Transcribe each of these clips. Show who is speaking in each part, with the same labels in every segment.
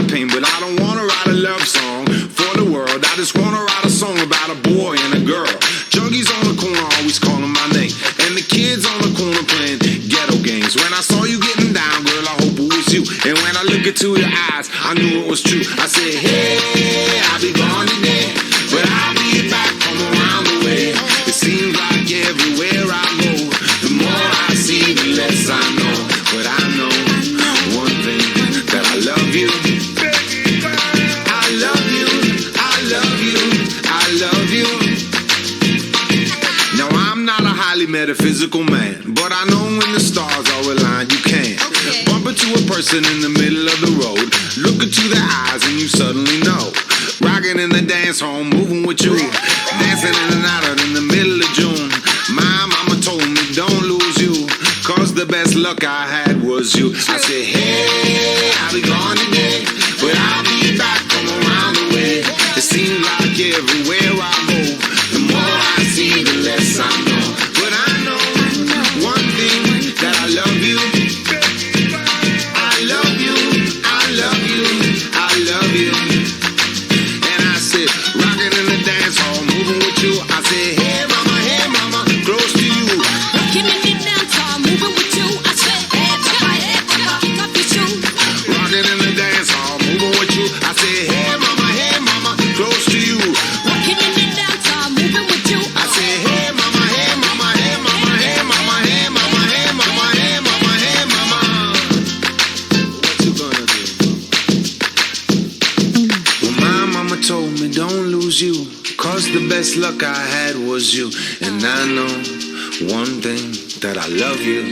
Speaker 1: pain, but I don't wanna write a love song for the world. I just wanna write a song about a boy and a girl. Junkies on the corner always calling my name, and the kids on the corner playing ghetto games. When I saw you getting down, girl, I hope it was you. And when I look into your eyes, I knew it was true. I said, hey, I'll be gone today, but I'll be back from around the way. It seems like everywhere I go, the more I see, the less I know. But I know one thing, that I love you. I love you, I love you, I love you. Now I'm not a highly metaphysical man, but I know when the stars are aligned, you can bump into a person in the middle of the road, look into their eyes and you suddenly know. Rocking in the dance hall, moving with you, dancing in and out in the middle of June. My mama told me don't lose you, cause the best luck I had was you. I said, hey, I'll be gone today, but I'll be back from around the way. It seems like everywhere I go, the more I see, the less I know. But I know one thing, that I love you. I love you, I love you, I love you. And I said, rocking in the dance hall, moving with you. I said, hey mama, close to you.
Speaker 2: Rocking in the dance hall, moving with you. I said, hey mama, kick off your shoes.
Speaker 1: Rocking in the dance hall, moving with you. I said, hey mama, close to you.
Speaker 2: Rocking in the dance hall, moving with you.
Speaker 1: I said, hey mama, hey mama, hey mama, hey mama, hey mama, hey mama, hey mama, hey mama. What you gonna do? Well, my mama told me don't lose you, cause the best luck I had was you. And I know one thing, that I love you.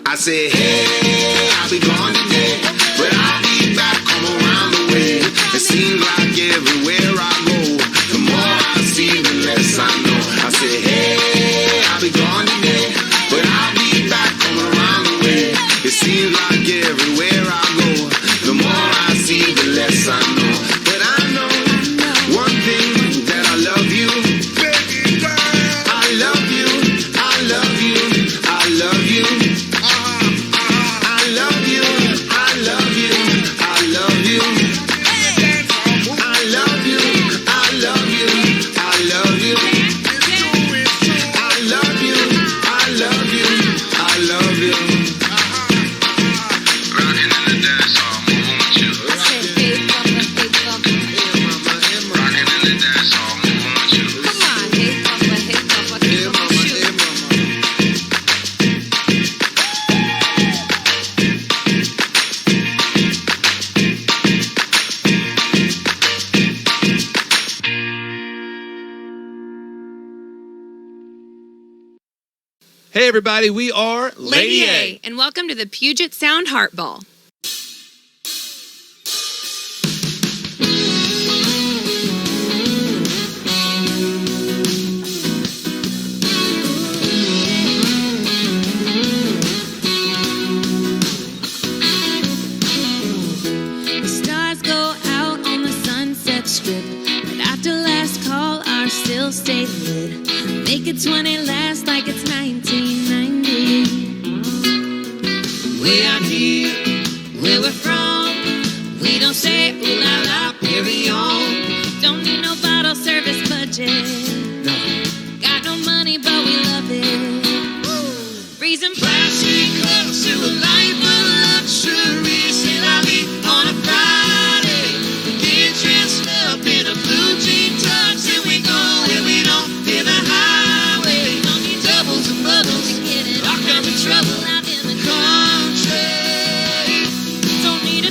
Speaker 1: I said, hey, I'll be gone today, but I'll be back, come around the way. It seems like everywhere I go, the more I see, the less I know. I said, hey, I'll be gone today, but I'll be back, come around the way. It seems like everywhere I go, the more I see, the less I know. But I know one thing, that I love you. I love you, I love you, I love you. I love you, I love you, I love you. I love you, I love you, I love you. I love you, I love you, I love you. Rocking in the dance hall, moving with you.
Speaker 2: I said, hey mama,
Speaker 1: Rocking in the dance hall, moving with you.
Speaker 2: come on, hey mama, kick off your shoes.
Speaker 3: Hey everybody, we are
Speaker 4: Lady A, and welcome to the Puget Sound Heart Ball.
Speaker 2: The stars go out on the Sunset Strip, but after last call, ours still stay lit. Make it 20 last like it's 1990. We are here, where we're from. We don't say ooh la la, carry on. Don't need no bottle service budget.
Speaker 3: No.
Speaker 2: Got no money, but we love it. Reason plastic cups to a life of luxury. C'est la vie on a Friday. Get dressed up in a blue jean tux, and we go where we don't fear the highway. Don't need doubles and bubbles to get it. Rock up in trouble out in the country. Don't need a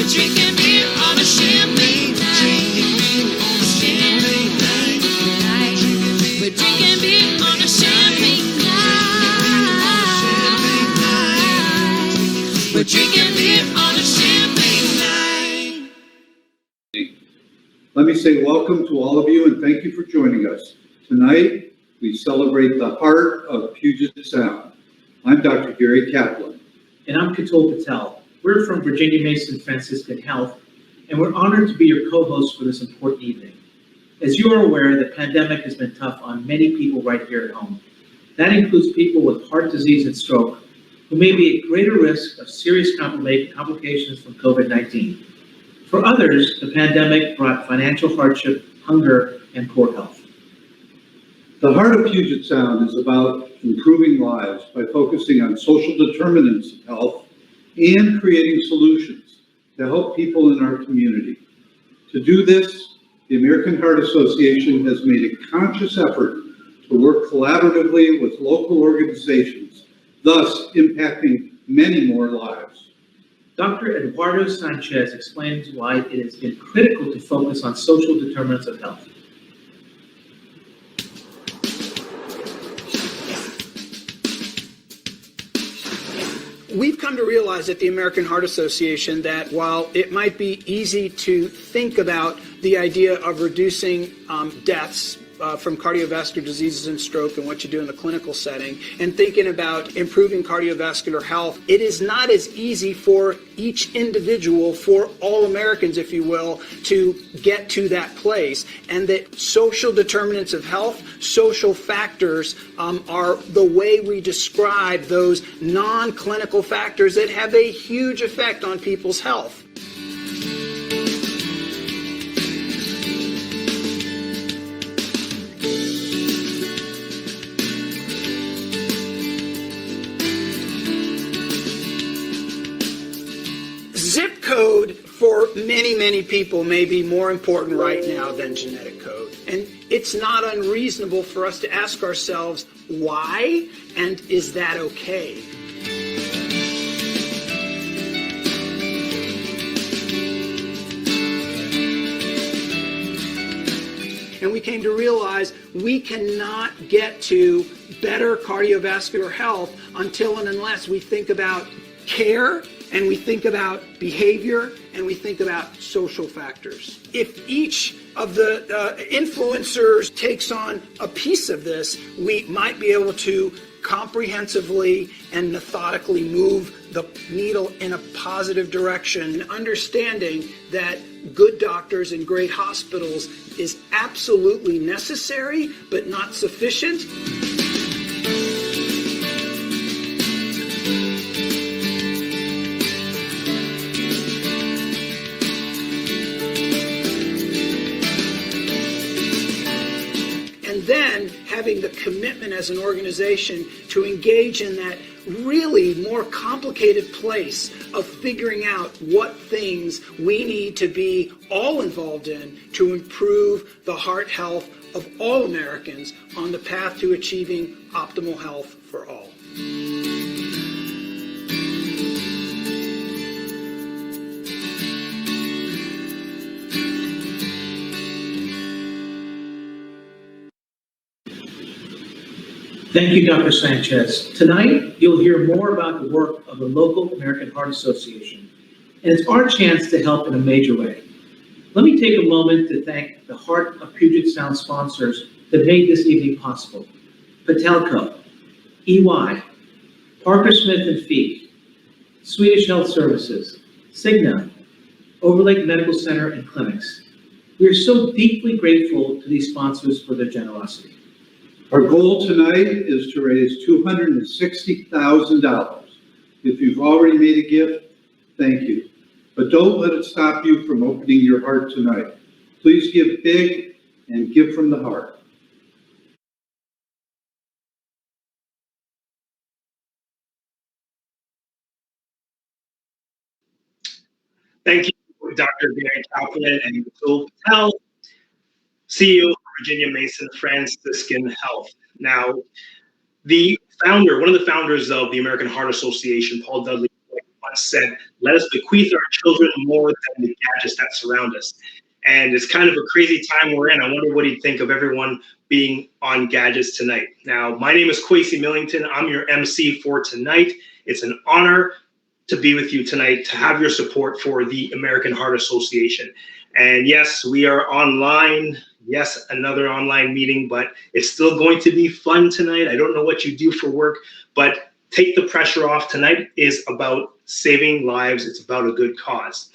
Speaker 2: We're drinking beer on a champagne night. We're drinking beer on a champagne night. We're drinking beer on a champagne night.
Speaker 3: Let me say welcome to all of you and thank you for joining us. Tonight, we celebrate the heart of Puget Sound. I'm Dr. Gary Kaplan.
Speaker 5: And I'm Katul Patel. We're from Virginia Mason Franciscan Health, and we're honored to be your co-hosts for this important evening. As you are aware, the pandemic has been tough on many people right here at home. That includes people with heart disease and stroke, who may be at greater risk of serious complications from COVID-19. For others, the pandemic brought financial hardship, hunger, and poor health.
Speaker 3: The heart of Puget Sound is about improving lives by focusing on social determinants of health and creating solutions to help people in our community. To do this, the American Heart Association has made a conscious effort to work collaboratively with local organizations, thus impacting many more lives.
Speaker 5: Dr. Eduardo Sanchez explains why it has been critical to focus on social determinants of health.
Speaker 6: We've come to realize at the American Heart Association that while it might be easy to think about the idea of reducing deaths from cardiovascular diseases and stroke and what you do in the clinical setting, and thinking about improving cardiovascular health, it is not as easy for each individual, for all Americans, if you will, to get to that place. And that social determinants of health, social factors, are the way we describe those non-clinical factors that have a huge effect on people's health. Zip code for many, many people may be more important right now than genetic code. And it's not unreasonable for us to ask ourselves, why? And is that okay? And we came to realize we cannot get to better cardiovascular health until and unless we think about care, and we think about behavior, and we think about social factors. If each of the influencers takes on a piece of this, we might be able to comprehensively and methodically move the needle in a positive direction, understanding that good doctors and great hospitals is absolutely necessary, but not sufficient. Then having the commitment as an organization to engage in that really more complicated place of figuring out what things we need to be all involved in to improve the heart health of all Americans on the path to achieving optimal health for all.
Speaker 5: Thank you, Dr. Sanchez. Tonight, you'll hear more about the work of the local American Heart Association, and it's our chance to help in a major way. Let me take a moment to thank the Heart of Puget Sound sponsors that made this evening possible. Patelco, EY, Parker Smith and Feek, Swedish Health Services, Cigna, Overlake Medical Center and Clinics. We are so deeply grateful to these sponsors for their generosity.
Speaker 3: Our goal tonight is to raise $260,000. If you've already made a gift, thank you. But don't let it stop you from opening your heart tonight. Please give big and give from the heart.
Speaker 7: Thank you, Dr. Gary Kaplan and Katul Patel, CEO of Virginia Mason Franciscan Health. Now, one of the founders of the American Heart Association, Paul Dudley, once said, let us bequeath our children more than the gadgets that surround us. And it's kind of a crazy time we're in. I wonder what he'd think of everyone being on gadgets tonight. Now, my name is Kwesi Millington. I'm your MC for tonight. It's an honor to be with you tonight, to have your support for the American Heart Association. And yes, we are online. Yes, another online meeting, but it's still going to be fun tonight. I don't know what you do for work, but take the pressure off. Tonight is about saving lives. It's about a good cause.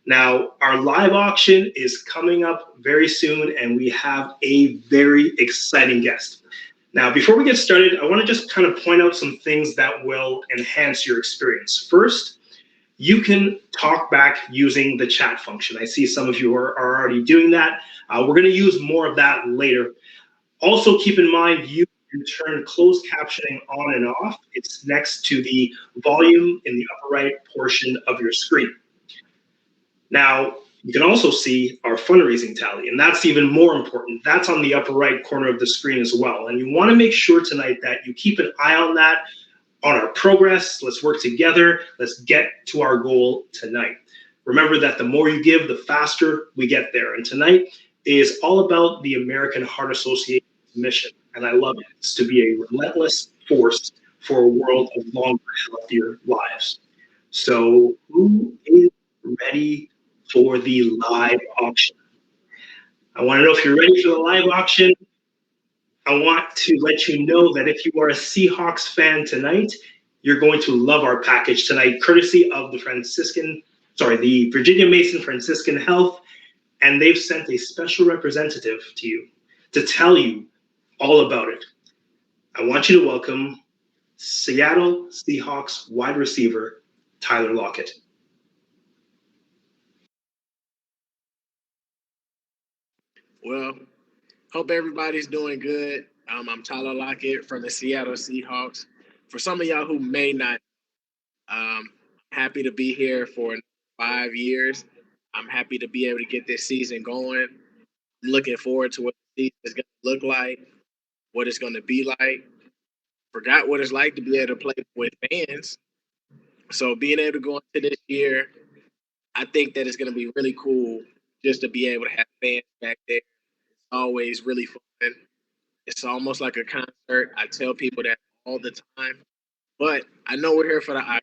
Speaker 7: Now, our live auction is coming up very soon, and we have a very exciting guest. Now, before we get started, I want to just kind of point out some things that will enhance your experience. First, you can talk back using the chat function. I see some of you are already doing that. We're going to use more of that later. Also, keep in mind, you can turn closed captioning on and off. It's next to the volume in the upper right portion of your screen. Now, you can also see our fundraising tally, and that's even more important. That's on the upper right corner of the screen as well. And you want to make sure tonight that you keep an eye on that, on our progress. Let's work together. Let's get to our goal tonight. Remember that the more you give, the faster we get there. And tonight is all about the American Heart Association's mission. And I love it. It's to be a relentless force for a world of longer, healthier lives. So who is ready for the live auction? I want to know if you're ready for the live auction. I want to let you know that if you are a Seahawks fan tonight, you're going to love our package tonight, courtesy of the Virginia Mason Franciscan Health, and they've sent a special representative to you to tell you all about it. I want you to welcome Seattle Seahawks wide receiver, Tyler Lockett.
Speaker 8: Well, hope everybody's doing good. I'm Tyler Lockett from the Seattle Seahawks. For some of y'all who may not, happy to be here for 5 years. I'm happy to be able to get this season going. I'm looking forward to what the season is going to look like, what it's going to be like. Forgot what it's like to be able to play with fans. So being able to go into this year, I think that it's going to be really cool just to be able to have fans back there. It's always really fun. It's almost like a concert. I tell people that all the time. But I know we're here for the auction.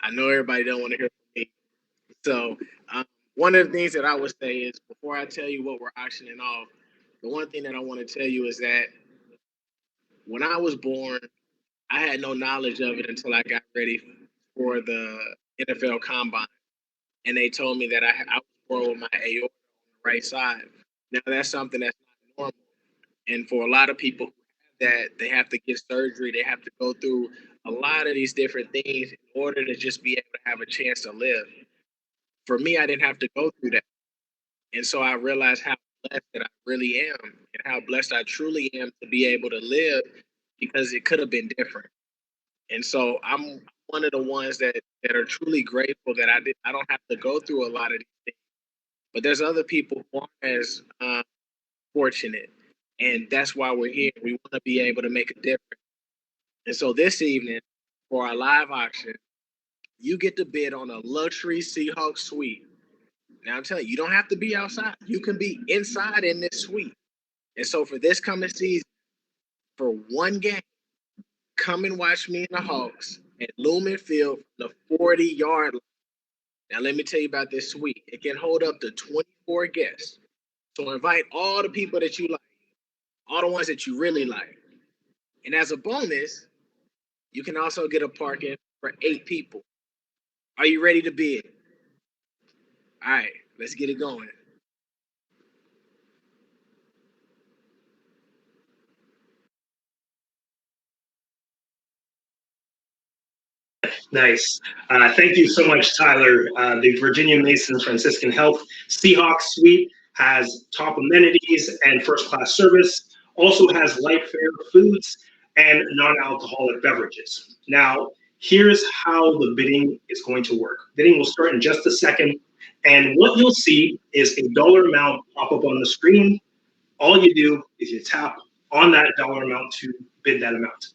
Speaker 8: I know everybody don't want to hear from me. So one of the things that I would say is before I tell you what we're auctioning off, the one thing that I want to tell you is that when I was born, I had no knowledge of it until I got ready for the NFL Combine. And they told me that I was born with my aorta on the right side. Now, that's something that's not normal. And for a lot of people that they have to get surgery, they have to go through a lot of these different things in order to just be able to have a chance to live. For me, I didn't have to go through that. And so I realized how blessed that I really am and how blessed I truly am to be able to live because it could have been different. And so I'm one of the ones that are truly grateful that I don't have to go through a lot of these things. But there's other people who aren't as fortunate. And that's why we're here. We want to be able to make a difference. And so this evening, for our live auction, you get to bid on a luxury Seahawks suite. Now I'm telling you, you don't have to be outside. You can be inside in this suite. And so for this coming season, for one game, come and watch me and the Hawks at Lumen Field from the 40-yard line. Now let me tell you about this suite. It can hold up to 24 guests. So invite all the people that you like, all the ones that you really like. And as a bonus, you can also get a parking for 8 people. Are you ready to bid? All right, let's get it going.
Speaker 7: Nice. Thank you so much, Tyler. The Virginia Mason Franciscan Health Seahawks Suite has top amenities and first-class service, also has light fare foods and non-alcoholic beverages. Now, here's how the bidding is going to work. Bidding will start in just a second, and what you'll see is a dollar amount pop up on the screen. All you do is you tap on that dollar amount to bid that amount.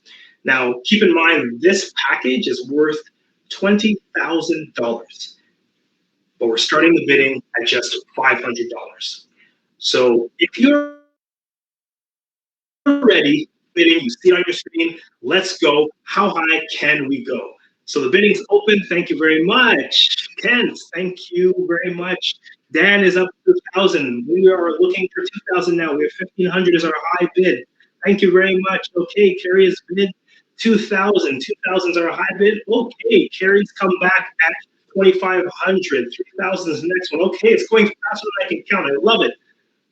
Speaker 7: Now, keep in mind, this package is worth $20,000. But we're starting the bidding at just $500. So if you're ready, bidding, you see it on your screen, let's go. How high can we go? So the bidding's open. Thank you very much. Kent, thank you very much. Dan is up to 2,000. We are looking for 2,000 now. We have 1,500 as our high bid. Thank you very much. Okay, Carrie has bid 2,000. 2,000 is our high bid. Okay, Carrie's come back at 2,500. 3,000 is the next one. Okay, it's going faster than I can count. I love it.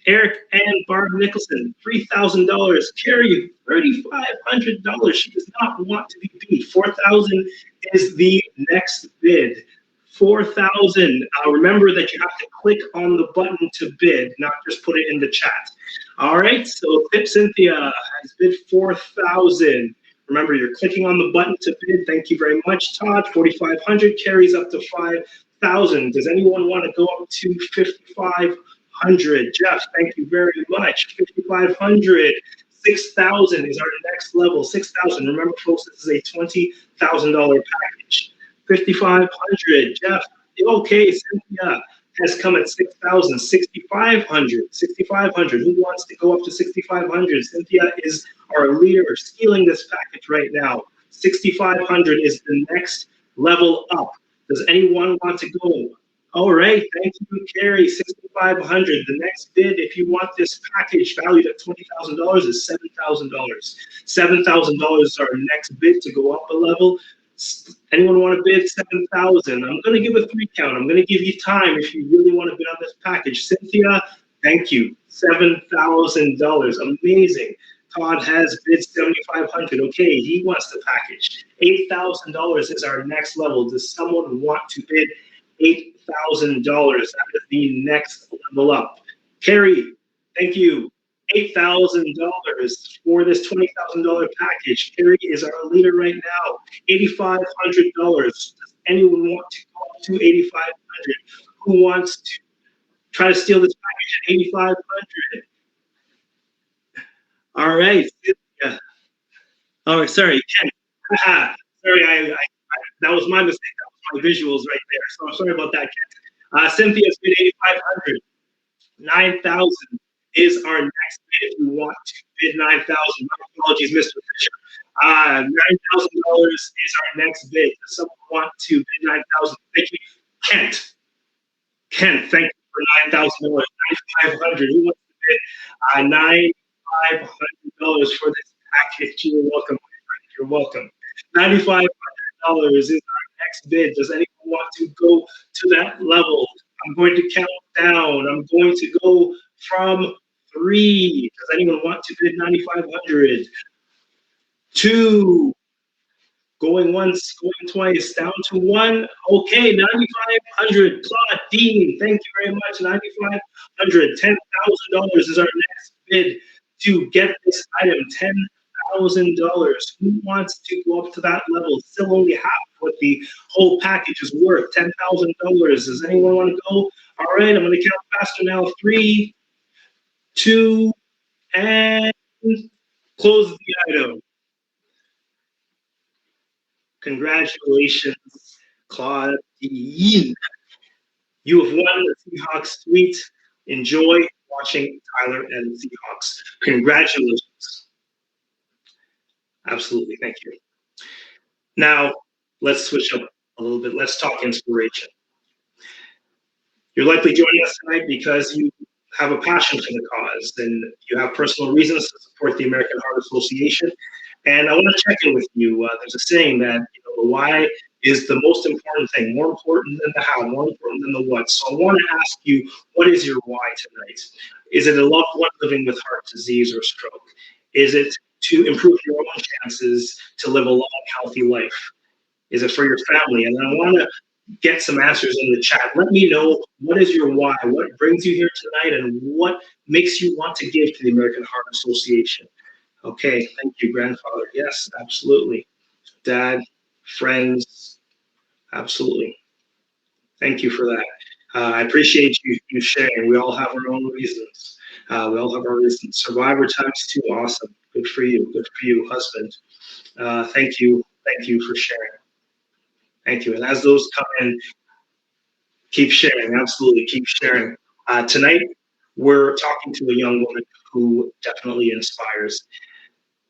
Speaker 7: Eric and Barb Nicholson, $3,000. Carrie, $3,500. She does not want to be beat. 4,000 is the next bid. 4,000. Remember that you have to click on the button to bid, not just put it in the chat. All right, so Cynthia has bid 4,000. Remember, you're clicking on the button to bid. Thank you very much, Todd. 4,500 carries up to 5,000. Does anyone want to go up to 5,500? Jeff, thank you very much. 5,500. 6,000 is our next level. 6,000. Remember, folks, this is a $20,000 package. 5,500. Jeff, okay, Cynthia has come at 6,000. 6,500. 6,500. Who wants to go up to 6,500? Cynthia is our leader, stealing this package right now. 6,500 is the next level up. Does anyone want to go? All right, thank you, Carrie. 6,500. The next bid, if you want this package valued at $20,000, is $7,000. $7,000 is our next bid to go up a level. Anyone want to bid 7,000? I'm going to give a 3 count. I'm going to give you time if you really want to bid on this package. Cynthia, thank you. $7,000. Amazing. Todd has bid 7,500. Okay, he wants the package. $8,000 is our next level. Does someone want to bid $8,000? That is the next level up. Carrie, thank you. $8,000 for this $20,000 package. Carrie is our leader right now. $8,500. Does anyone want to go up to $8,500? Who wants to try to steal this package at $8,500? All right. Yeah. Oh, sorry, Ken. Sorry, that was my mistake. That was my visuals right there. So I'm sorry about that, Ken. Cynthia's bid 8,500. 9,000 is our next bid. If you want to bid 9,000, my apologies, Mr. Fisher. $9,000 is our next bid. Does someone want to bid 9,000? Thank you, Kent. Kent, thank you for $9,000. 9,500. Who wants to bid $9,500 for this package? You're welcome, my friend. You're welcome. $9,500 is our next bid. Does anyone want to go to that level? I'm going to count down. I'm going to go from 3. Does anyone want to bid 9,500? 2. Going once, going twice, down to 1. Okay, 9,500. Claudine, thank you very much. 9,500. $10,000 is our next bid to get this item. $10,000. Who wants to go up to that level? Still only half what the whole package is worth. $10,000. Does anyone want to go? All right, I'm going to count faster now. 3, 2, and close the item. Congratulations, Claudine. You have won the Seahawks suite. Enjoy watching Tyler and the Seahawks. Congratulations. Absolutely. Thank you. Now, let's switch up a little bit. Let's talk inspiration. You're likely joining us tonight because you have a passion for the cause and you have personal reasons to support the American Heart Association. And I want to check in with you. There's a saying that the why is the most important thing, more important than the how, more important than the what. So I want to ask you, what is your why tonight? Is it a loved one living with heart disease or stroke? Is it to improve your own chances to live a long, healthy life? Is it for your family? And I want to get some answers in the chat. Let me know, what is your why? What brings you here tonight and what makes you want to give to the American Heart Association? Okay, thank you, grandfather. Yes, absolutely. Dad, friends, absolutely. Thank you for that. I appreciate you sharing. We all have our own reasons. We all have our reasons. Survivor times 2, awesome. Good for you. Good for you, husband. Thank you. Thank you for sharing. Thank you. And as those come in, keep sharing. Absolutely, keep sharing. Tonight, we're talking to a young woman who definitely inspires.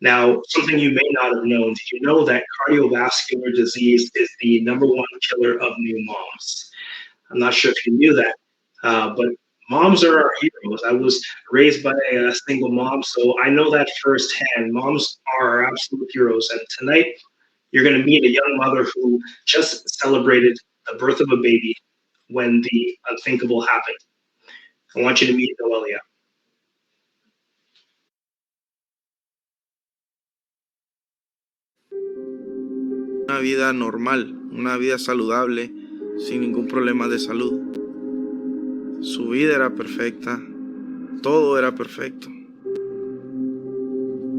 Speaker 7: Now, something you may not have known, did you know that cardiovascular disease is the #1 killer of new moms? I'm not sure if you knew that, but moms are our heroes. I was raised by a single mom, so I know that firsthand. Moms are our absolute heroes. And tonight, you're going to meet a young mother who just celebrated the birth of a baby when the unthinkable happened. I want you to meet Noelia.
Speaker 9: Una vida normal, una vida saludable, sin ningún problema de salud. Su vida era perfecta, todo era perfecto.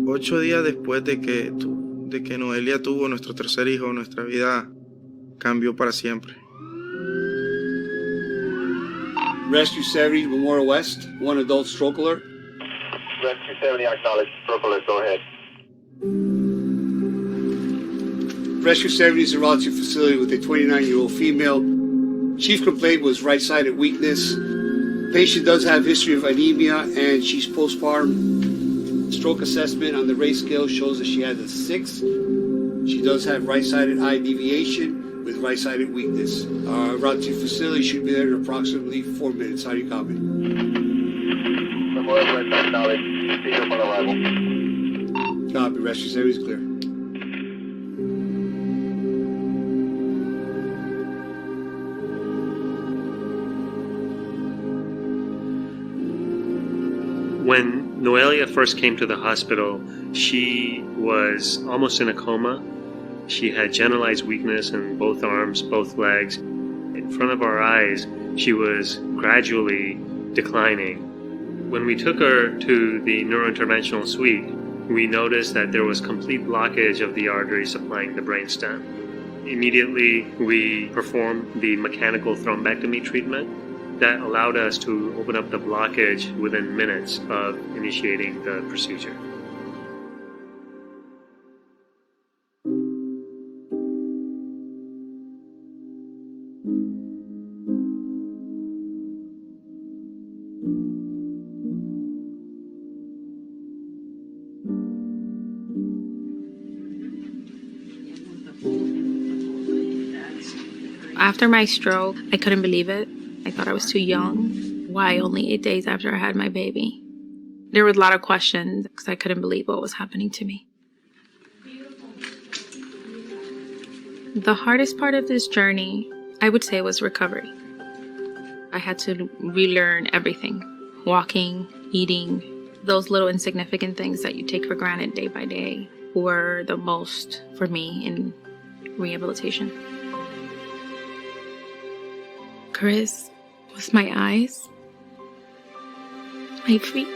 Speaker 9: 8 días después de que Noelia tuvo nuestro tercer hijo, nuestra vida cambió para siempre.
Speaker 10: Rescue 70, Memorial West, 1 adult stroke alert.
Speaker 11: Rescue 70, acknowledge, stroke alert, go ahead.
Speaker 10: Rescue 70 is a relative facility with a 29-year-old female. Chief complaint was right-sided weakness. Patient does have history of anemia and she's postpartum. Stroke assessment on the RACE scale shows that she has a 6. She does have right-sided eye deviation with right-sided weakness. Our relative facility should be there in approximately 4 minutes. How do you copy?
Speaker 11: Memorial West, acknowledge, see you upon arrival.
Speaker 10: Copy. Rescue 70 is clear.
Speaker 12: When Noelia first came to the hospital, she was almost in a coma. She had generalized weakness in both arms, both legs. In front of our eyes, she was gradually declining. When we took her to the neurointerventional suite, we noticed that there was complete blockage of the artery supplying the brainstem. Immediately, we performed the mechanical thrombectomy treatment that allowed us to open up the blockage within minutes of initiating the procedure.
Speaker 13: After my stroke, I couldn't believe it. I thought I was too young. Why only 8 days after I had my baby? There was a lot of questions because I couldn't believe what was happening to me. The hardest part of this journey, I would say, was recovery. I had to relearn everything. Walking, eating, those little insignificant things that you take for granted day by day were the most for me in rehabilitation. Chris was my eyes, my feet.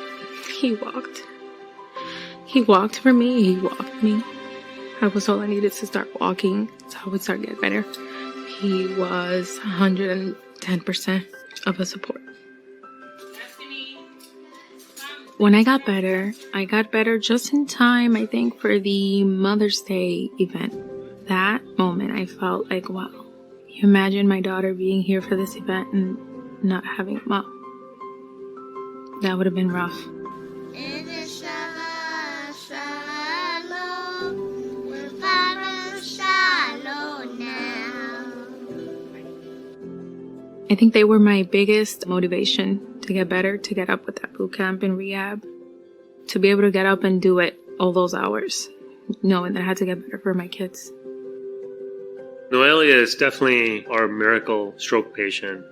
Speaker 13: He walked. He walked for me. He walked me. I was all I needed to start walking, so I would start getting better. He was 110% of a support. When I got better just in time, I think, for the Mother's Day event. That moment, I felt like, wow, you imagine my daughter being here for this event and not having a mom. That would have been rough. I think they were my biggest motivation to get better, to get up with that boot camp and rehab, to be able to get up and do it all those hours, knowing that I had to get better for my kids.
Speaker 12: Noelia is definitely our miracle stroke patient.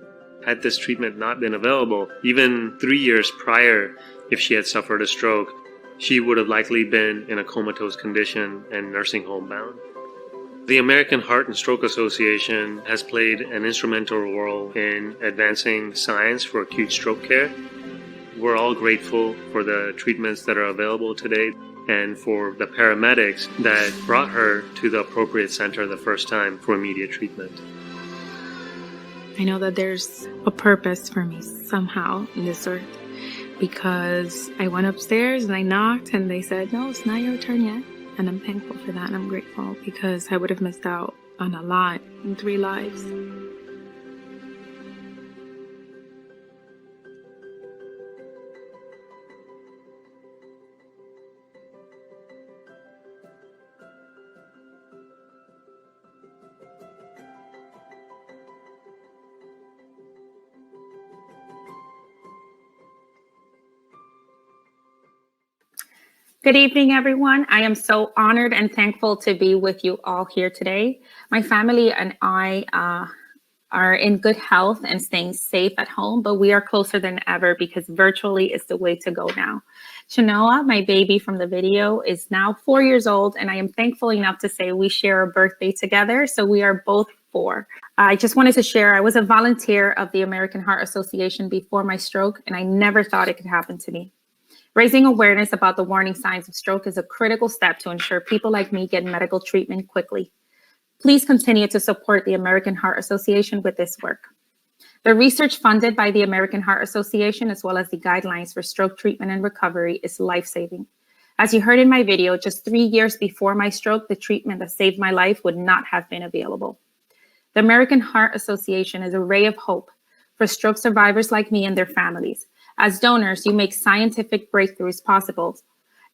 Speaker 12: Had this treatment not been available, even 3 years prior, if she had suffered a stroke, she would have likely been in a comatose condition and nursing home bound. The American Heart and Stroke Association has played an instrumental role in advancing science for acute stroke care. We're all grateful for the treatments that are available today and for the paramedics that brought her to the appropriate center the first time for immediate treatment.
Speaker 13: I know that there's a purpose for me somehow in this earth, because I went upstairs and I knocked and they said, no, it's not your turn yet. And I'm thankful for that, and I'm grateful because I would have missed out on a lot in 3 lives. Good evening, everyone. I am so honored and thankful to be with you all here today. My family and I are in good health and staying safe at home, but we are closer than ever because virtually is the way to go now. Shanoa, my baby from the video, is now 4 years old, and I am thankful enough to say we share a birthday together, so we are both 4. I just wanted to share, I was a volunteer of the American Heart Association before my stroke, and I never thought it could happen to me. Raising awareness about the warning signs of stroke is a critical step to ensure people like me get medical treatment quickly. Please continue to support the American Heart Association with this work. The research funded by the American Heart Association, as well as the guidelines for stroke treatment and recovery, is life-saving. As you heard in my video, just 3 years before my stroke, the treatment that saved my life would not have been available. The American Heart Association is a ray of hope for stroke survivors like me and their families. As donors, you make scientific breakthroughs possible,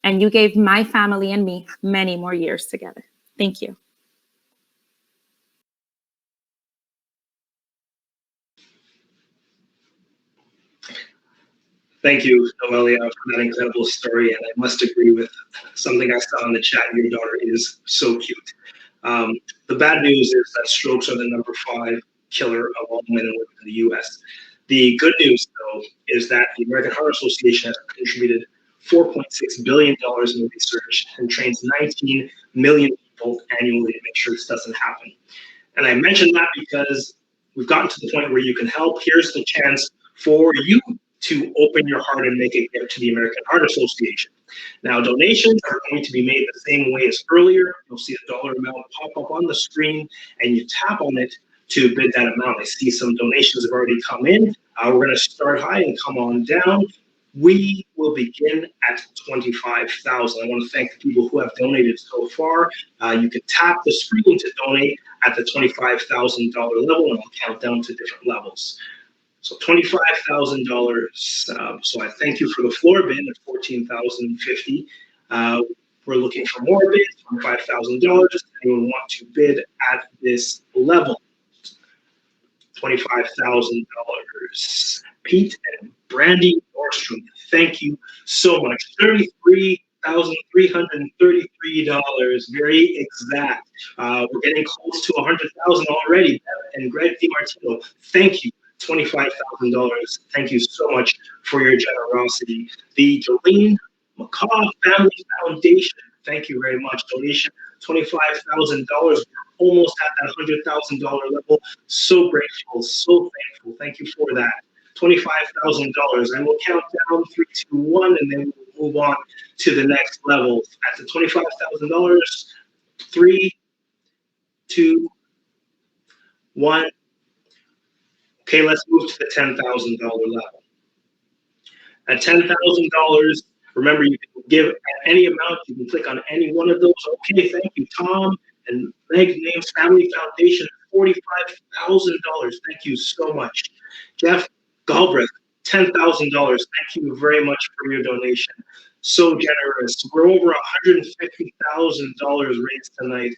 Speaker 13: and you gave my family and me many more years together. Thank you.
Speaker 7: Thank you, Noelia, for that incredible story. And I must agree with something I saw in the chat. Your daughter is so cute. The bad news is that strokes are the number 5 killer of all men and women in the U.S. The good news, though, is that the American Heart Association has contributed $4.6 billion in research and trains 19 million people annually to make sure this doesn't happen. And I mention that because we've gotten to the point where you can help. Here's the chance for you to open your heart and make a gift to the American Heart Association. Now, donations are going to be made the same way as earlier. You'll see a dollar amount pop up on the screen, and you tap on it to bid that amount. I see some donations have already come in. We're going to start high and come on down. We will begin at $25,000. I want to thank the people who have donated so far. You can tap the screen to donate at the $25,000 level, and I'll count down to different levels. So $25,000. So I thank you for the floor bid at $14,050. We're looking for more bids, $25,000. Anyone want to bid at this level? $25,000. Pete and Brandy Nordstrom, thank you so much. $33,333. Very exact. We're getting close to $100,000 already. And Greg DiMartino, thank you. $25,000. Thank you so much for your generosity. The Jolene McCaw Family Foundation, thank you very much. Donation $25,000. We're almost at that $100,000 level. So grateful, so thankful. Thank you for that. $25,000. And we'll count down 3, 2, 1, and then we'll move on to the next level. At the $25,000, 3, 2, 1. Okay, let's move to the $10,000 level. At $10,000, remember you can give at any amount. You can click on any one of those. Okay, thank you, Tom and Meg Names Family Foundation, $45,000. Thank you so much. Jeff Galbraith, $10,000. Thank you very much for your donation. So generous. We're over $150,000 raised tonight.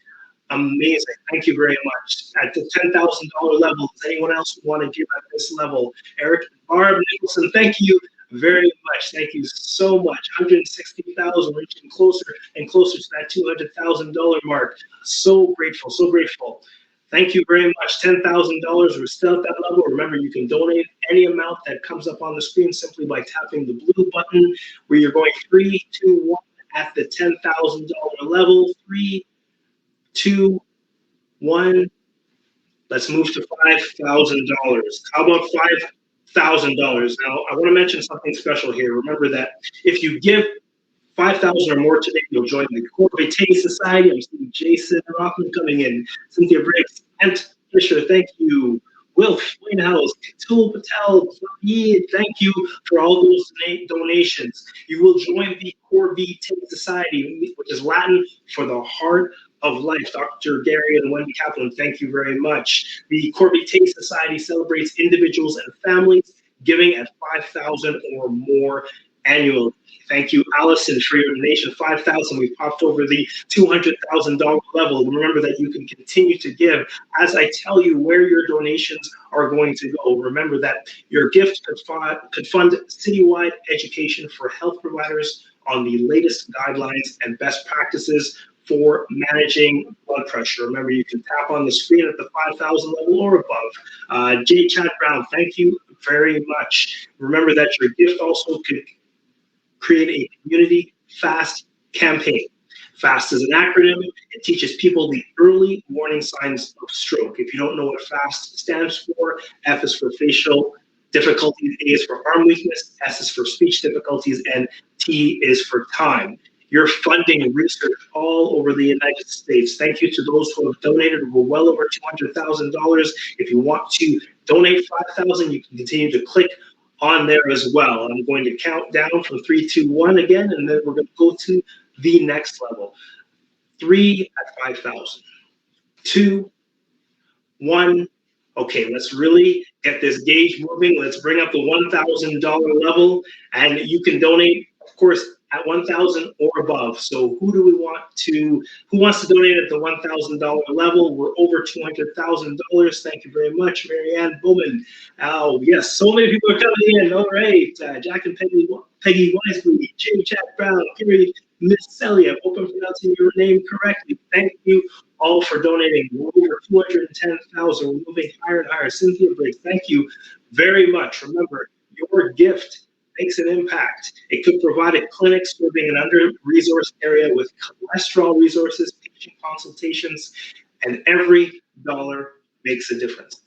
Speaker 7: Amazing. Thank you very much. At the $10,000 level, does anyone else want to give at this level? Eric and Barb Nicholson, thank you very much. Thank you so much. $160,000, reaching closer and closer to that $200,000 mark. So grateful, so grateful. Thank you very much. $10,000. We're still at that level. Remember, you can donate any amount that comes up on the screen simply by tapping the blue button where you're going 3, 2, 1 at the $10,000 level. 3, 2, 1. Let's move to $5,000. How about $5,000? Now, I want to mention something special here. Remember that if you give $5,000 or more today, you'll join the Corporate Society. I'm seeing Jason Rothman coming in. Cynthia Briggs, Kent Fisher, thank you. Wilf Winehouse, Katul Patel, thank you for all those donations. You will join the Corporate Society, which is Latin for the heart of Life, Dr. Gary and Wendy Kaplan, thank you very much. The Corby Tay Society celebrates individuals and families giving at $5,000 or more annually. Thank you, Allison, for your donation. $5,000. We've popped over the $200,000 level. Remember that you can continue to give as I tell you where your donations are going to go. Remember that your gift could fund citywide education for health providers on the latest guidelines and best practices for managing blood pressure. Remember, you can tap on the screen at the 5,000 level or above. J. Chad Brown, thank you very much. Remember that your gift also could create a community FAST campaign. FAST is an acronym. It teaches people the early warning signs of stroke. If you don't know what FAST stands for, F is for facial difficulties, A is for arm weakness, S is for speech difficulties, and T is for time. You're funding research all over the United States. Thank you to those who have donated. We're well over $200,000. If you want to donate $5,000, you can continue to click on there as well. I'm going to count down from 3, 2, 1 again, and then we're going to go to the next level. 3 at 5,000. 2, 1. Okay, let's really get this gauge moving. Let's bring up the $1,000 level, and you can donate, of course, at $1,000 or above. So who wants to donate at the $1,000 level? We're over $200,000. Thank you very much, Marianne Bowman. Oh, yes, so many people are coming in. All right, Jack and Peggy Wisely, Jim Chad Brown, Gary, Miss Celia. Hope I'm pronouncing your name correctly. Thank you all for donating. We're over 210,000. We're moving higher and higher. Cynthia Briggs, thank you very much. Remember, your gift makes an impact. It could provide a clinic serving an under-resourced area with cholesterol resources, patient consultations, and every dollar makes a difference.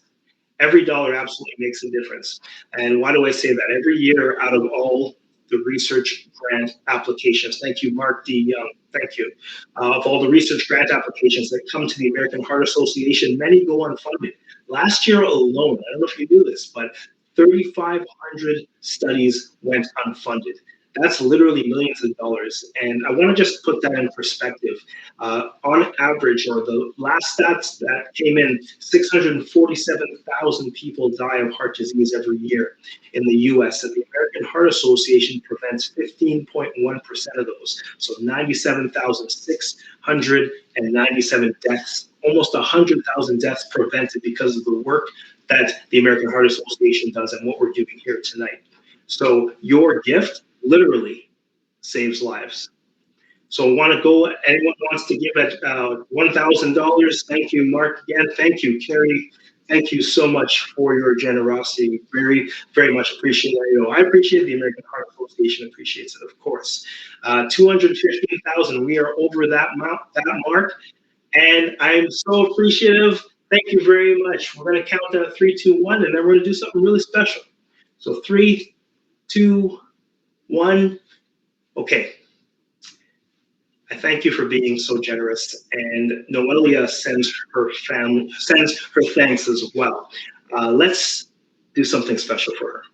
Speaker 7: Every dollar absolutely makes a difference. And why do I say that? Every year out of all the research grant applications, thank you, Mark D. Young, thank you, of all the research grant applications that come to the American Heart Association, many go unfunded. Last year alone, I don't know if you knew this, but 3,500 studies went unfunded. That's literally millions of dollars. And I want to just put that in perspective. On average, or the last stats that came in, 647,000 people die of heart disease every year in the US, and the American Heart Association prevents 15.1% of those. So 97,697 deaths, almost 100,000 deaths prevented because of the work that the American Heart Association does and what we're doing here tonight. So your gift literally saves lives. So I want to go, anyone wants to give at $1,000, thank you, Mark, again, thank you, Carrie, thank you so much for your generosity, very, very much appreciate it. You know, I appreciate it, the American Heart Association appreciates it, of course. 215,000, we are over that mark, and I'm so appreciative. Thank you very much. We're going to count down 3, 2, 1, and then we're going to do something really special. So 3, 2, 1. Okay. I thank you for being so generous, and Noelia sends her thanks as well. Let's do something special for her.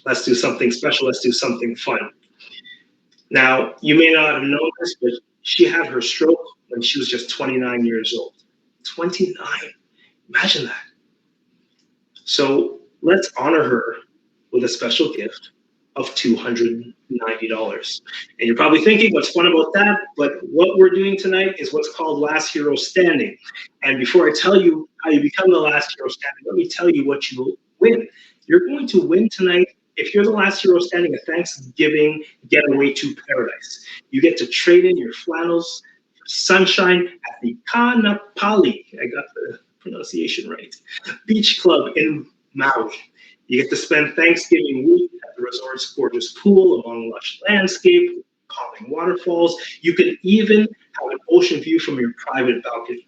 Speaker 7: Let's do something special. Let's do something fun. Now, you may not have known this, but she had her stroke when she was just 29 years old. 29. Imagine that. So let's honor her with a special gift of $290. And you're probably thinking, what's fun about that? But what we're doing tonight is what's called Last Hero Standing. And before I tell you how you become the last hero standing, let me tell you what you will win. You're going to win tonight. If you're the last hero standing, a Thanksgiving getaway to paradise. You get to trade in your flannels, your sunshine at the Kanapali, I got the pronunciation right, Beach Club in Maui. You get to spend Thanksgiving week at the resort's gorgeous pool among lush landscape, calming waterfalls. You can even have an ocean view from your private balcony.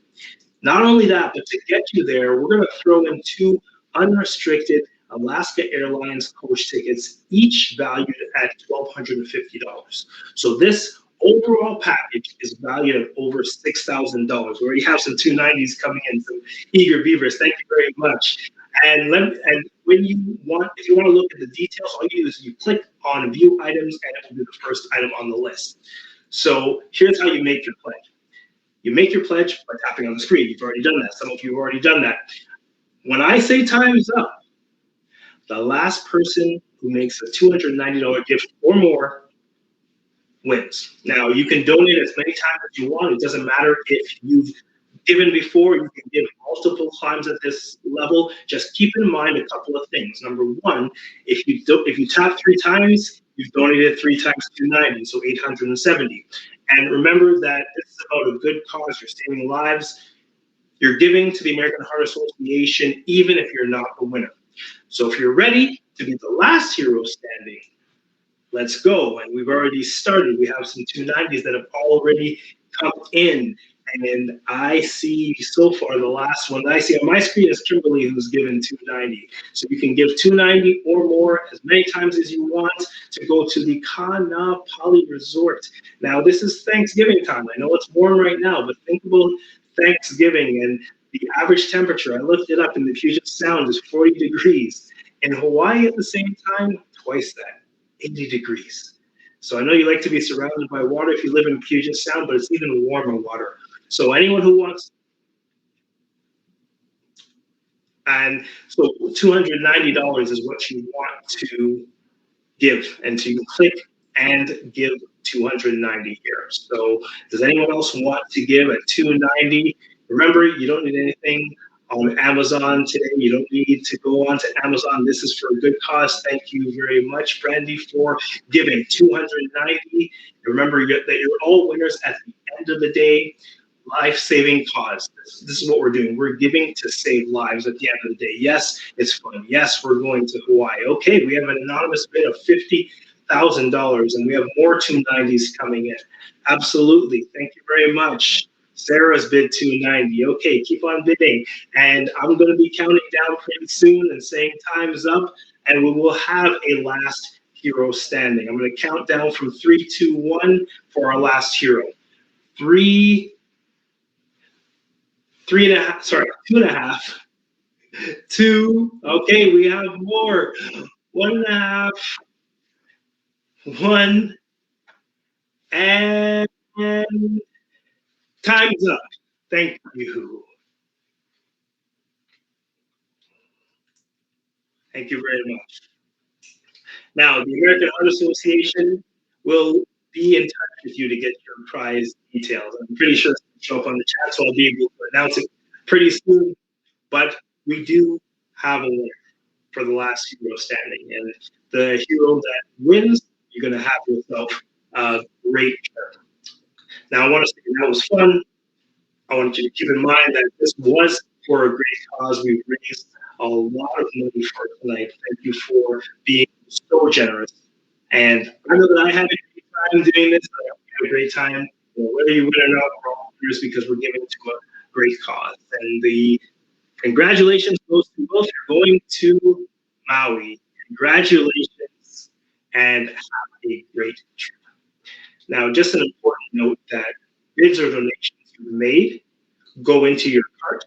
Speaker 7: Not only that, but to get you there, we're going to throw in 2 unrestricted Alaska Airlines coach tickets, each valued at $1,250. So this overall package is valued at over $6,000. We already have some 290s coming in, some eager beavers. Thank you very much. And when you want, if you want to look at the details, all you do is you click on view items and it will be the first item on the list. So here's how you make your pledge. You make your pledge by tapping on the screen. You've already done that. Some of you have already done that. When I say time's up, the last person who makes a $290 gift or more wins. Now, you can donate as many times as you want. It doesn't matter if you've given before. You can give multiple times at this level. Just keep in mind a couple of things. Number one, if you tap 3 times, you've donated 3 times 290, so 870. And remember that this is about a good cause. You're saving lives. You're giving to the American Heart Association, even if you're not the winner. So if you're ready to be the last hero standing, let's go. And we've already started. We have some 290s that have already come in. And I see so far the last one that I see on my screen is Kimberly, who's given 290. So you can give 290 or more as many times as you want to go to the Kanapali Resort. Now, this is Thanksgiving time. I know it's warm right now, but think about Thanksgiving and the average temperature. I looked it up in the Puget Sound is 40 degrees. In Hawaii at the same time, twice that, 80 degrees. So I know you like to be surrounded by water if you live in Puget Sound, but it's even warmer water. So anyone who wants, and so $290 is what you want to give, and so you click and give 290 here. So does anyone else want to give at 290? Remember, you don't need anything on Amazon today. You don't need to go on to Amazon. This is for a good cause. Thank you very much, Brandy, for giving 290. Remember that you're all winners at the end of the day. Life-saving cause. This is what we're doing. We're giving to save lives at the end of the day. Yes, it's fun. Yes, we're going to Hawaii. Okay, we have an anonymous bid of $50,000, and we have more 290s coming in. Absolutely. Thank you very much. Sarah's bid 290. Okay, keep on bidding. And I'm going to be counting down pretty soon and saying time's up, and we will have a last hero standing. I'm going to count down from 3, 2, 1 for our last hero. 3, 3.5, sorry, 2.5, 2, okay, we have more, 1.5, 1, and time's up. Thank you. Thank you very much. Now, the American Heart Association will be in touch with you to get your prize details. I'm pretty sure it's going to show up on the chat, so I'll be able to announce it pretty soon. But we do have a winner for the last hero standing. And the hero that wins, you're going to have yourself a great trip. Now, I want to say that was fun. I want you to keep in mind that this was for a great cause. We've raised a lot of money for tonight. Thank you for being so generous. And I know that I had a great time doing this. I had a great time. Whether you win or not, we're all winners because we're giving to a great cause. And the congratulations goes to both. You're going to Maui. Congratulations and have a great trip. Now, just an important note that bids or donations you've made go into your cart.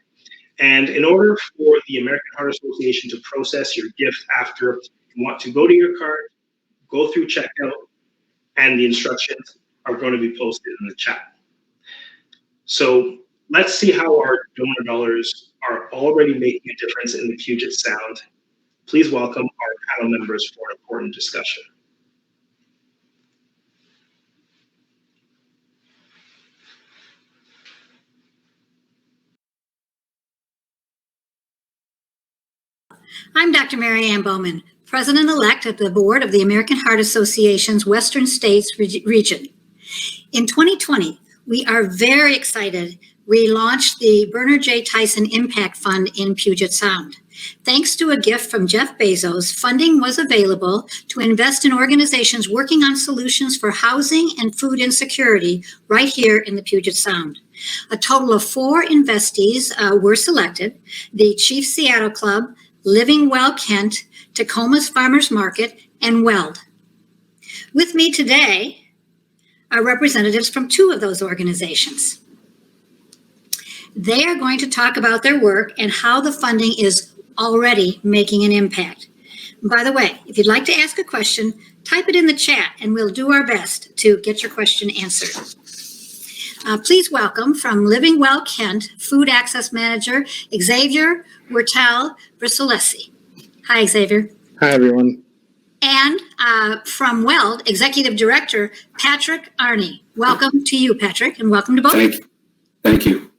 Speaker 7: And in order for the American Heart Association to process your gift after, you want to go to your cart, go through checkout, and the instructions are going to be posted in the chat. So let's see how our donor dollars are already making a difference in the Puget Sound. Please welcome our panel members for an important discussion.
Speaker 14: I'm Dr. Mary Ann Bowman, President-elect of the Board of the American Heart Association's Western States region. In 2020, we are very excited. We launched the Bernard J. Tyson Impact Fund in Puget Sound. Thanks to a gift from Jeff Bezos, funding was available to invest in organizations working on solutions for housing and food insecurity right here in the Puget Sound. A total of 4 investees were selected: the Chief Seattle Club, Living Well Kent, Tacoma's Farmers Market, and Weld. With me today are representatives from 2 of those organizations. They are going to talk about their work and how the funding is already making an impact. And by the way, if you'd like to ask a question, type it in the chat and we'll do our best to get your question answered. Please welcome from Living Well Kent, Food Access Manager, Xavier Wertel Brisolesi. Hi, Xavier.
Speaker 15: Hi, everyone.
Speaker 14: And from Weld, Executive Director, Patrick Arney. Welcome to you, Patrick, and welcome to both.
Speaker 15: Thank you.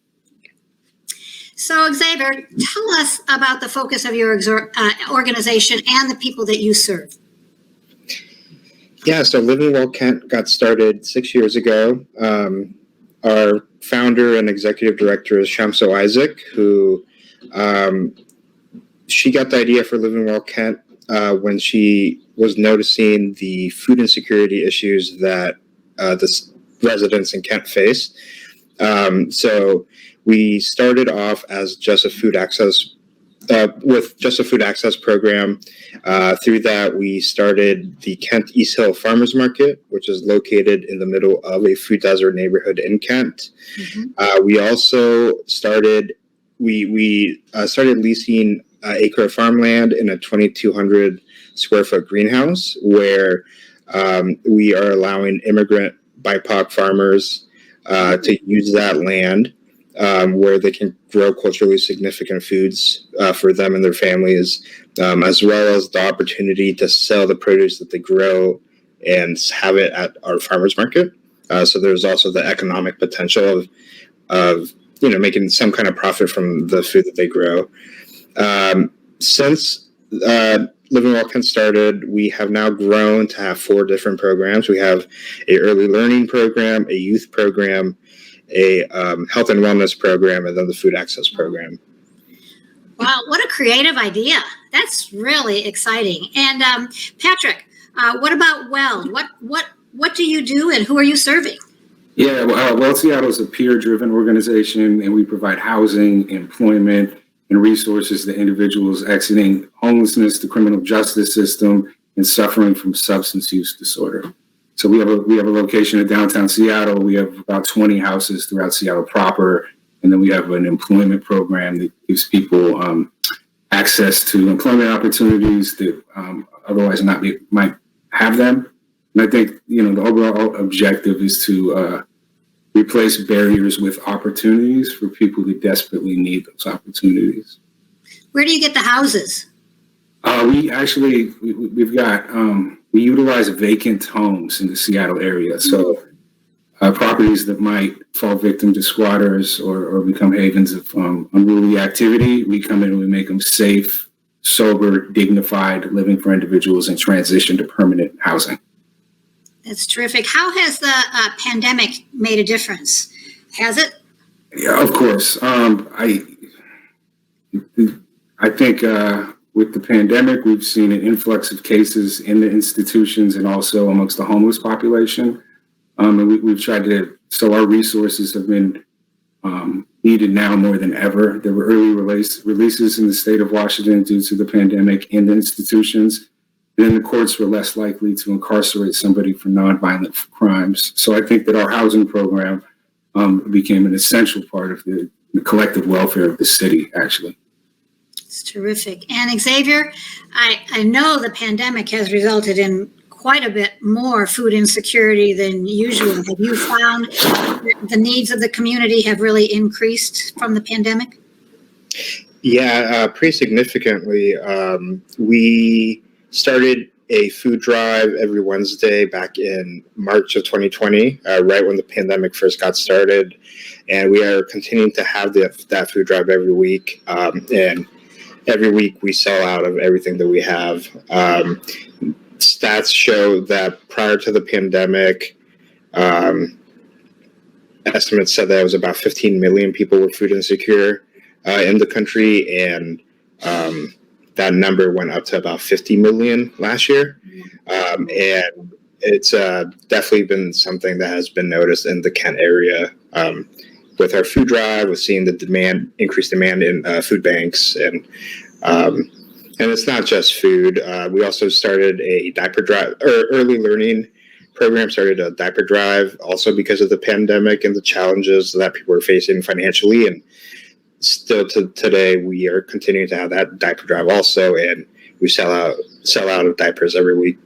Speaker 14: So, Xavier, tell us about the focus of your organization and the people that you serve.
Speaker 15: Yeah, so Living Well Kent got started 6 years ago. Our founder and executive director is Shamso Isaac, who she got the idea for Living Well Kent when she was noticing the food insecurity issues that the residents in Kent face. So we started off as just a food access with just a food access program. Through that, we started the Kent East Hill Farmers Market, which is located in the middle of a food desert neighborhood in Kent. We also started started leasing an acre of farmland in a 2,200 square foot greenhouse where we are allowing immigrant BIPOC farmers to use that land where they can grow culturally significant foods for them and their families, as well as the opportunity to sell the produce that they grow and have it at our farmers market. So there's also the economic potential of making some kind of profit from the food that they grow. Since Living Well Kent started, we have now grown to have 4 different programs. We have a early learning program, a youth program, a health and wellness program, and then the food access program.
Speaker 14: Wow, what a creative idea. That's really exciting. And Patrick, what about Weld? What do you do and who are you serving?
Speaker 16: Yeah, Weld Seattle is a peer-driven organization, and we provide housing, employment, and resources to individuals exiting homelessness, the criminal justice system, and suffering from substance use disorder. So we have a location in downtown Seattle. We have about 20 houses throughout Seattle proper, and then we have an employment program that gives people access to employment opportunities that otherwise might have them. And I think the overall objective is to replace barriers with opportunities for people who desperately need those opportunities.
Speaker 14: Where do you get the houses?
Speaker 16: We utilize vacant homes in the Seattle area. So properties that might fall victim to squatters or become havens of unruly activity, we come in and we make them safe, sober, dignified living for individuals and transition to permanent housing.
Speaker 14: That's terrific. How has the pandemic made a difference? Has it?
Speaker 16: Yeah, of course. I think with the pandemic, we've seen an influx of cases in the institutions and also amongst the homeless population. And we've tried to, so our resources have been needed now more than ever. There were early releases in the state of Washington due to the pandemic in the institutions. And then the courts were less likely to incarcerate somebody for nonviolent crimes. So I think that our housing program became an essential part of the collective welfare of the city, actually.
Speaker 14: It's terrific. And Xavier, I know the pandemic has resulted in quite a bit more food insecurity than usual. Have you found that the needs of the community have really increased from the pandemic?
Speaker 15: Yeah, pretty significantly. We started a food drive every Wednesday back in March of 2020, right when the pandemic first got started. And we are continuing to have that food drive every week. And every week we sell out of everything that we have. Stats show that prior to the pandemic, estimates said that it was about 15 million people were food insecure in the country. And that number went up to about 50 million last year. And it's definitely been something that has been noticed in the Kent area with our food drive, with seeing the increased demand in food banks. And it's not just food. We also started a diaper drive, or early learning program, started a diaper drive also because of the pandemic and the challenges that people were facing financially. And still to today, we are continuing to have that diaper drive also, and we sell out of diapers every week.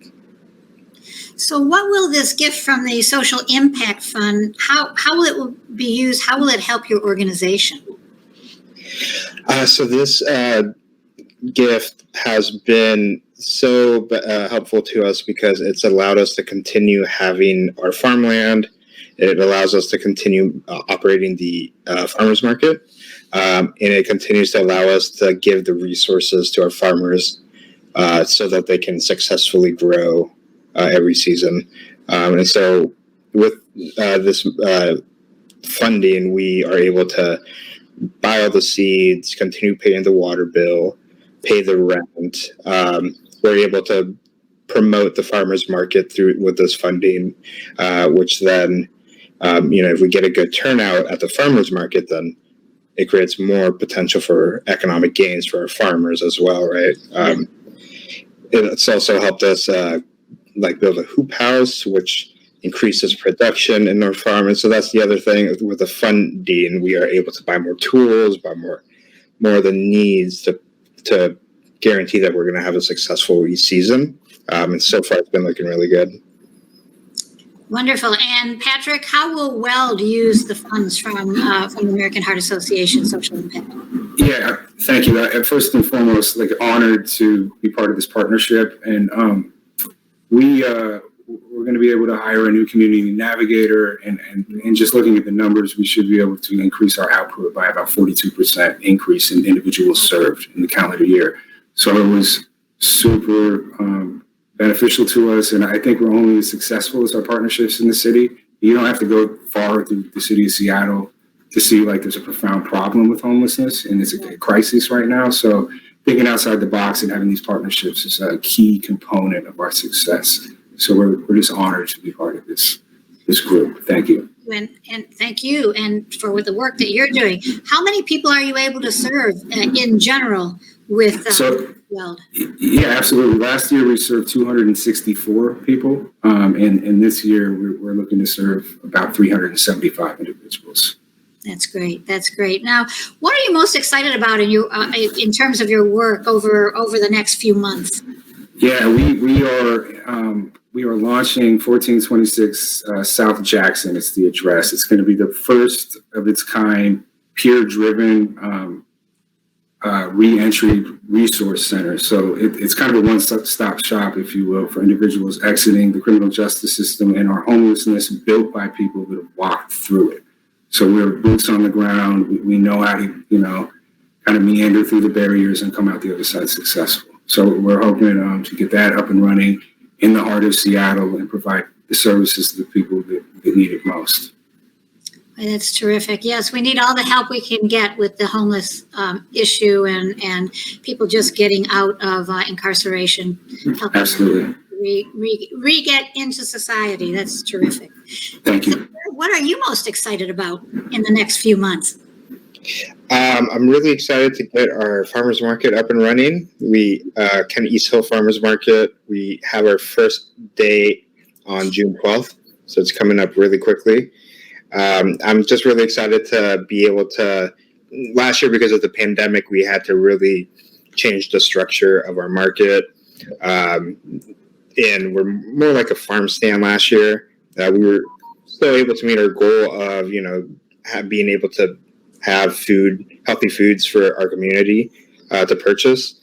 Speaker 14: So what will this gift from the Social Impact Fund, how will it be used? How will it help your organization?
Speaker 15: So this gift has been so helpful to us because it's allowed us to continue having our farmland. It allows us to continue operating the farmers market, and it continues to allow us to give the resources to our farmers so that they can successfully grow every season. And so with this funding, we are able to buy all the seeds, continue paying the water bill, pay the rent. We're able to promote the farmers market with this funding, which then, if we get a good turnout at the farmers market, then it creates more potential for economic gains for our farmers as well, right? It's also helped us build a hoop house, which increases production in our farm. And so that's the other thing with the funding, we are able to buy more tools, buy more of the needs to guarantee that we're going to have a successful season. And so far it's been looking really good.
Speaker 14: Wonderful. And Patrick, how will WELD use the funds from the American Heart Association Social Impact?
Speaker 16: Yeah, thank you. First and foremost, honored to be part of this partnership. And we're going to be able to hire a new community navigator, and just looking at the numbers, we should be able to increase our output by about 42% increase in individuals served in the calendar year. So it was super beneficial to us, and I think we're only as successful as our partnerships in the city. You don't have to go far through the city of Seattle to see there's a profound problem with homelessness, and it's a crisis right now. So thinking outside the box and having these partnerships is a key component of our success. So we're just honored to be part of this group. Thank you.
Speaker 14: And thank you, and for the work that you're doing. How many people are you able to serve in general with WELD?
Speaker 16: Yeah, absolutely. Last year we served 264 people, and this year we're looking to serve about 375 individuals.
Speaker 14: That's great. That's great. Now, what are you most excited about in terms of your work over the next few months?
Speaker 16: Yeah, we are launching 1426 South Jackson. It's the address. It's going to be the first of its kind peer-driven re-entry resource center. So it's kind of a one-stop shop, if you will, for individuals exiting the criminal justice system and our homelessness built by people that have walked through it. So we're boots on the ground. We know how to, kind of meander through the barriers and come out the other side successful. So we're hoping to get that up and running in the heart of Seattle and provide the services to the people that need it most.
Speaker 14: That's terrific. Yes, we need all the help we can get with the homeless issue and people just getting out of incarceration.
Speaker 16: Absolutely.
Speaker 14: Re-get into society. That's terrific.
Speaker 16: Thank you.
Speaker 14: What are you most excited about in the next few months?
Speaker 15: I'm really excited to get our farmers market up and running. We East Hill Farmers Market. We have our first day on June 12th, so it's coming up really quickly. I'm just really excited to be able to. Last year, because of the pandemic, we had to really change the structure of our market, and we're more like a farm stand last year. We were still able to meet our goal of being able to have healthy foods for our community to purchase.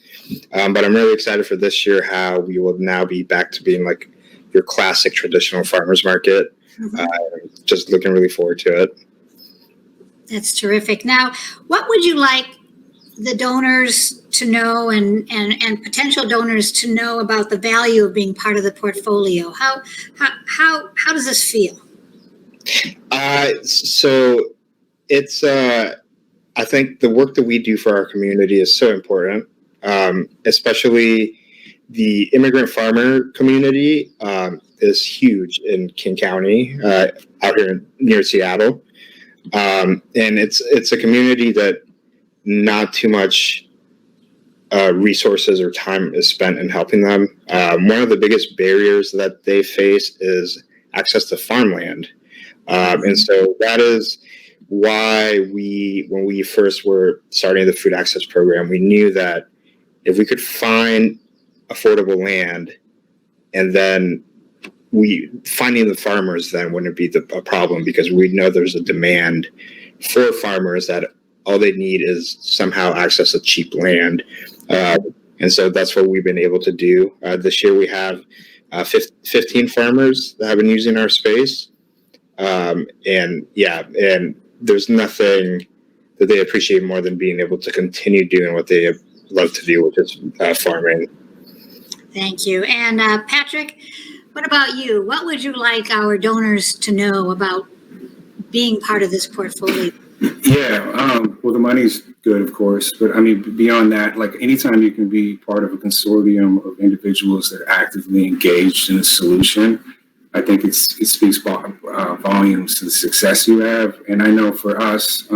Speaker 15: But I'm really excited for this year how we will now be back to being like your classic traditional farmers market. Just looking really forward to it.
Speaker 14: That's terrific. Now, what would you like the donors to know and potential donors to know about the value of being part of the portfolio? How does this feel?
Speaker 15: So it's I think the work that we do for our community is so important, especially the immigrant farmer community is huge in King County, out here near Seattle, and it's a community that not too much resources or time is spent in helping them. One of the biggest barriers that they face is access to farmland, and so that is why when we first were starting the food access program, we knew that if we could find affordable land and then finding the farmers then wouldn't be a problem, because we know there's a demand for farmers that all they need is somehow access to cheap land. And so that's what we've been able to do. This year we have 15 farmers that have been using our space. And there's nothing that they appreciate more than being able to continue doing what they love to do, which is farming.
Speaker 14: Thank you. And Patrick, what about you? What would you like our donors to know about being part of this portfolio?
Speaker 16: Yeah, well, the money's good, of course, but I mean, beyond that, like anytime you can be part of a consortium of individuals that are actively engaged in a solution, I think it speaks volumes to the success you have. And I know for us,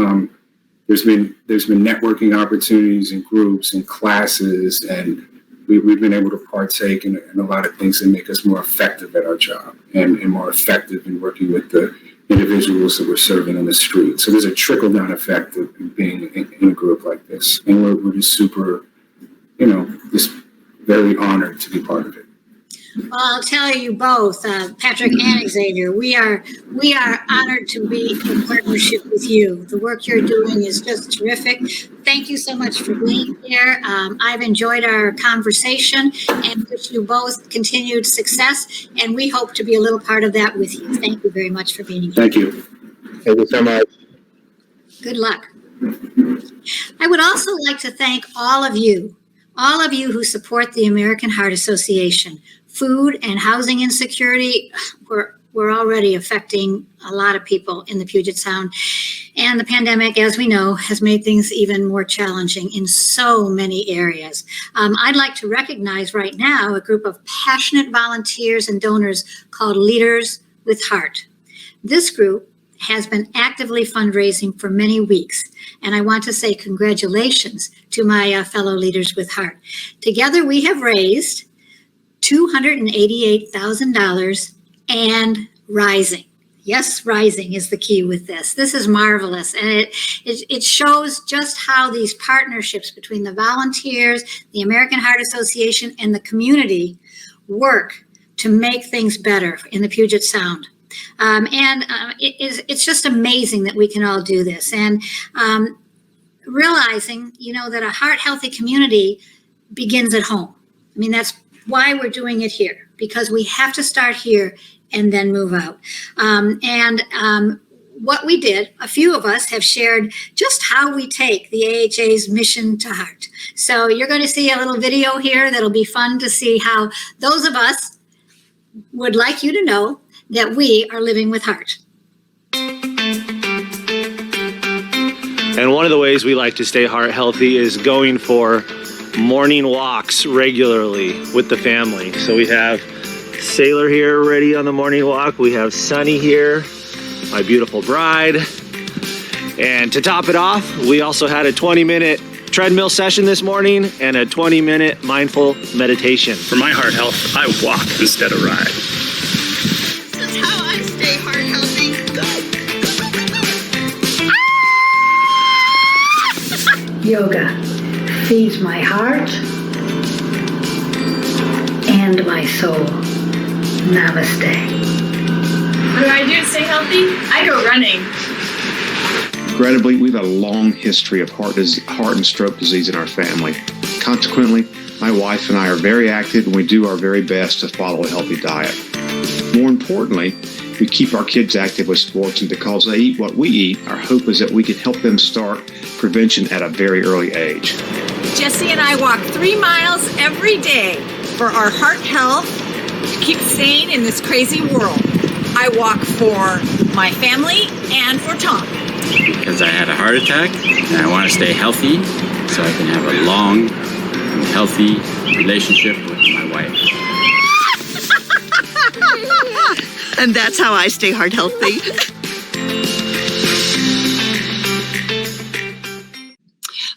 Speaker 16: there's been networking opportunities and groups and classes, and we've been able to partake in a lot of things that make us more effective at our job and more effective in working with the individuals that we're serving on the street. So there's a trickle-down effect of being in a group like this. And we're just super, just very honored to be part of it.
Speaker 14: Well, I'll tell you both, Patrick and Xavier, we are honored to be in partnership with you. The work you're doing is just terrific. Thank you so much for being here. I've enjoyed our conversation and wish you both continued success. And we hope to be a little part of that with you. Thank you very much for being here.
Speaker 16: Thank you.
Speaker 15: Thank you so much.
Speaker 14: Good luck. I would also like to thank all of you who support the American Heart Association. Food and housing insecurity were already affecting a lot of people in the Puget Sound. And the pandemic, as we know, has made things even more challenging in so many areas. I'd like to recognize right now a group of passionate volunteers and donors called Leaders with Heart. This group has been actively fundraising for many weeks, and I want to say congratulations to my fellow Leaders with Heart. Together we have raised $288,000 and rising. Yes, rising is the key with this. This is marvelous. And it shows just how these partnerships between the volunteers, the American Heart Association, and the community work to make things better in the Puget Sound. It's just amazing that we can all do this. And realizing, that a heart-healthy community begins at home. I mean, that's why we're doing it here, because we have to start here and then move out. What we did, a few of us have shared just how we take the AHA's mission to heart. So you're going to see a little video here that'll be fun to see how those of us would like you to know that we are living with heart.
Speaker 17: And one of the ways we like to stay heart healthy is going for morning walks regularly with the family. So we have Sailor here ready on the morning walk. We have Sunny here, my beautiful bride. And to top it off, we also had a 20-minute treadmill session this morning and a 20-minute mindful meditation.
Speaker 18: For my heart health, I walk instead of ride.
Speaker 2: This is how I stay heart healthy.
Speaker 19: Yoga feeds my heart and my soul. Namaste.
Speaker 20: What do I do to stay healthy? I go running.
Speaker 21: Regrettably, we've had a long history of heart and stroke disease in our family. Consequently, my wife and I are very active, and we do our very best to follow a healthy diet. More importantly, we keep our kids active with sports, and because they eat what we eat, our hope is that we can help them start prevention at a very early age.
Speaker 22: Jesse and I walk 3 miles every day for our heart health, to keep sane in this crazy world. I walk for my family and for Tom.
Speaker 23: Because I had a heart attack and I want to stay healthy so I can have a long and healthy relationship with my wife.
Speaker 24: And that's how I stay heart healthy.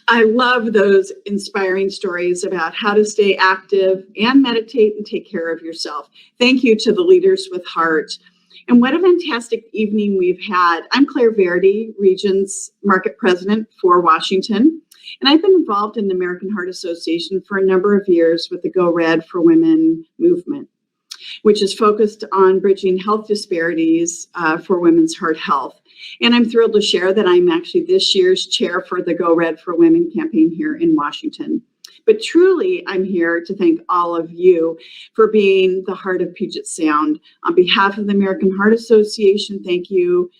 Speaker 25: I love those inspiring stories about how to stay active and meditate and take care of yourself. Thank you to the Leaders with Heart. And what a fantastic evening we've had. I'm Claire Verdi, Region's Market President for Washington. And I've been involved in the American Heart Association for a number of years with the Go Red for Women movement. which is focused on bridging health disparities for women's heart health. And I'm thrilled to share that I'm actually this year's chair for the Go Red for Women campaign here in Washington. But truly, I'm here to thank all of you for being the heart of Puget Sound. On behalf of the American Heart Association, thank you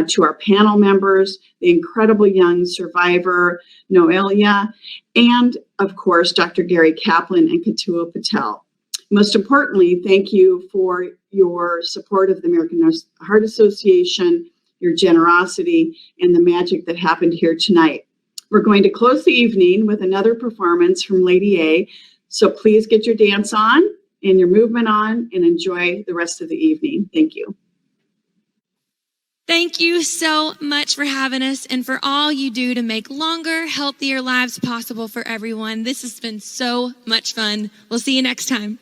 Speaker 25: to our panel members, the incredible young survivor, Noelia, and of course, Dr. Gary Kaplan and Katua Patel. Most importantly, thank you for your support of the American Heart Association, your generosity, and the magic that happened here tonight. We're going to close the evening with another performance from Lady A, so please get your dance on and your movement on and enjoy the rest of the evening. Thank you.
Speaker 2: Thank you so much for having us and for all you do to make longer, healthier lives possible for everyone. This has been so much fun. We'll see you next time.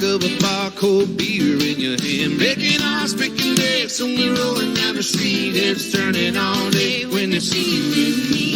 Speaker 1: Of a bar, cold beer in your hand, breaking hearts, breaking necks, and we're rolling down the street, heads turning all day when they see you with me.